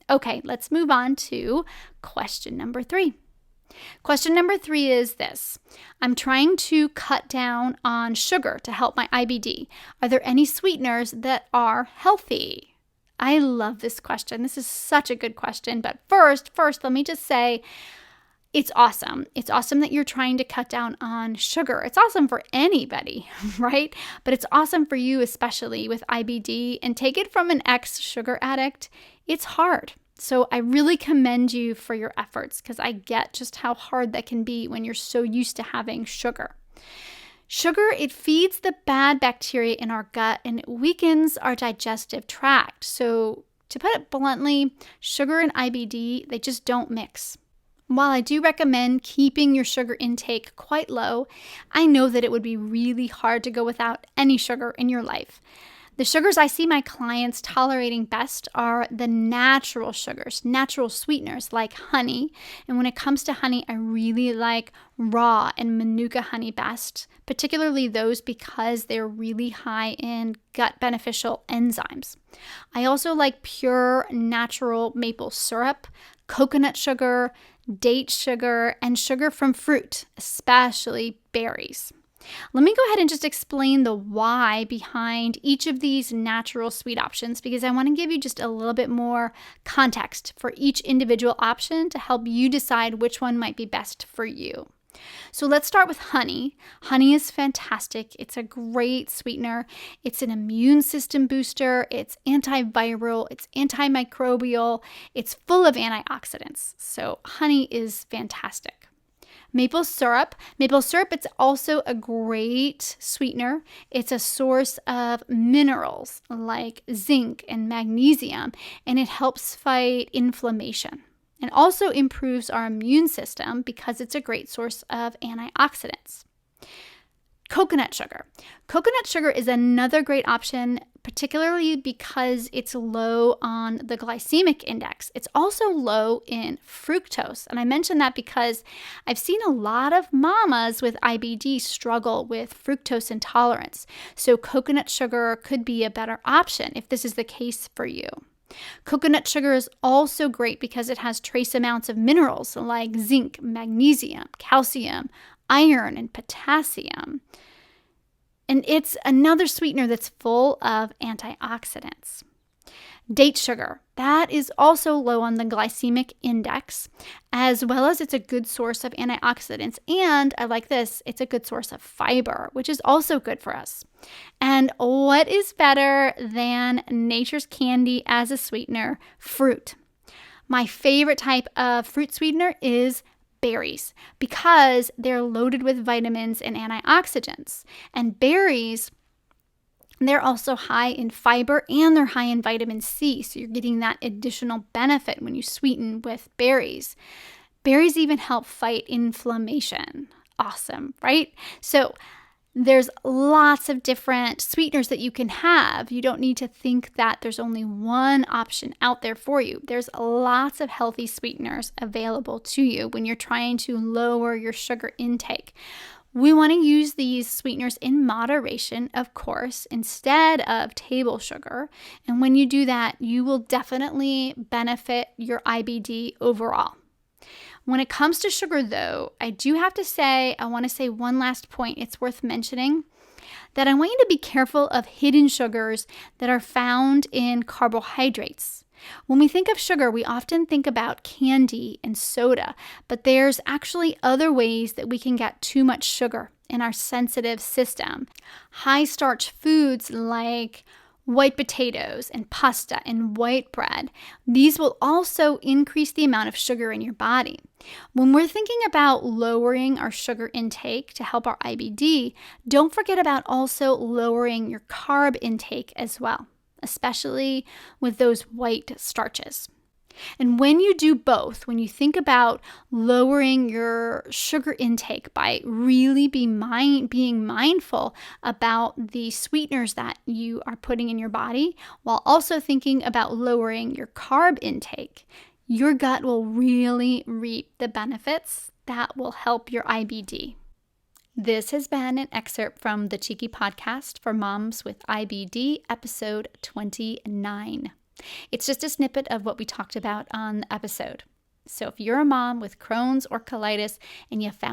Okay, let's move on to question number 3. Question number 3 is this. I'm trying to cut down on sugar to help my IBD. Are there any sweeteners that are healthy? I love this question. This is such a good question. But first, let me just say, it's awesome. It's awesome that you're trying to cut down on sugar. It's awesome for anybody, right? But it's awesome for you, especially with IBD. And take it from an ex-sugar addict, it's hard. So I really commend you for your efforts because I get just how hard that can be when you're so used to having sugar. Sugar, it feeds the bad bacteria in our gut and it weakens our digestive tract. So to put it bluntly, sugar and IBD, they just don't mix. While I do recommend keeping your sugar intake quite low, I know that it would be really hard to go without any sugar in your life. The sugars I see my clients tolerating best are the natural sugars, natural sweeteners like honey. And when it comes to honey, I really like raw and manuka honey best, particularly those because they're really high in gut beneficial enzymes. I also like pure natural maple syrup, coconut sugar, date sugar, and sugar from fruit, especially berries. Let me go ahead and just explain the why behind each of these natural sweet options because I want to give you just a little bit more context for each individual option to help you decide which one might be best for you. So let's start with honey. Honey is fantastic. It's a great sweetener. It's an immune system booster. It's antiviral. It's antimicrobial. It's full of antioxidants. So honey is fantastic. Maple syrup, it's also a great sweetener. It's a source of minerals like zinc and magnesium, and it helps fight inflammation. And also improves our immune system because it's a great source of antioxidants. Coconut sugar. Coconut sugar is another great option, particularly because it's low on the glycemic index. It's also low in fructose. And I mention that because I've seen a lot of mamas with IBD struggle with fructose intolerance. So coconut sugar could be a better option if this is the case for you. Coconut sugar is also great because it has trace amounts of minerals like zinc, magnesium, calcium, iron, and potassium. And it's another sweetener that's full of antioxidants. Date sugar, that is also low on the glycemic index, as well as it's a good source of antioxidants. And I like this, it's a good source of fiber, which is also good for us. And what is better than nature's candy as a sweetener? Fruit. My favorite type of fruit sweetener is berries because they're loaded with vitamins and antioxidants. And berries, they're also high in fiber and they're high in vitamin C. So you're getting that additional benefit when you sweeten with berries. Berries even help fight inflammation. Awesome, right? So there's lots of different sweeteners that you can have. You don't need to think that there's only one option out there for you. There's lots of healthy sweeteners available to you when you're trying to lower your sugar intake. We want to use these sweeteners in moderation, of course, instead of table sugar. And when you do that, you will definitely benefit your IBD overall. When it comes to sugar, though, I do have to say, I want to say one last point. It's worth mentioning that I want you to be careful of hidden sugars that are found in carbohydrates. When we think of sugar, we often think about candy and soda, but there's actually other ways that we can get too much sugar in our sensitive system. High starch foods like white potatoes and pasta and white bread, these will also increase the amount of sugar in your body. When we're thinking about lowering our sugar intake to help our IBD, don't forget about also lowering your carb intake as well, especially with those white starches. And when you do both, when you think about lowering your sugar intake by really being mindful about the sweeteners that you are putting in your body, while also thinking about lowering your carb intake, your gut will really reap the benefits that will help your IBD. This has been an excerpt from the Cheeky Podcast for Moms with IBD, episode 29. It's just a snippet of what we talked about on the episode. So if you're a mom with Crohn's or colitis and you found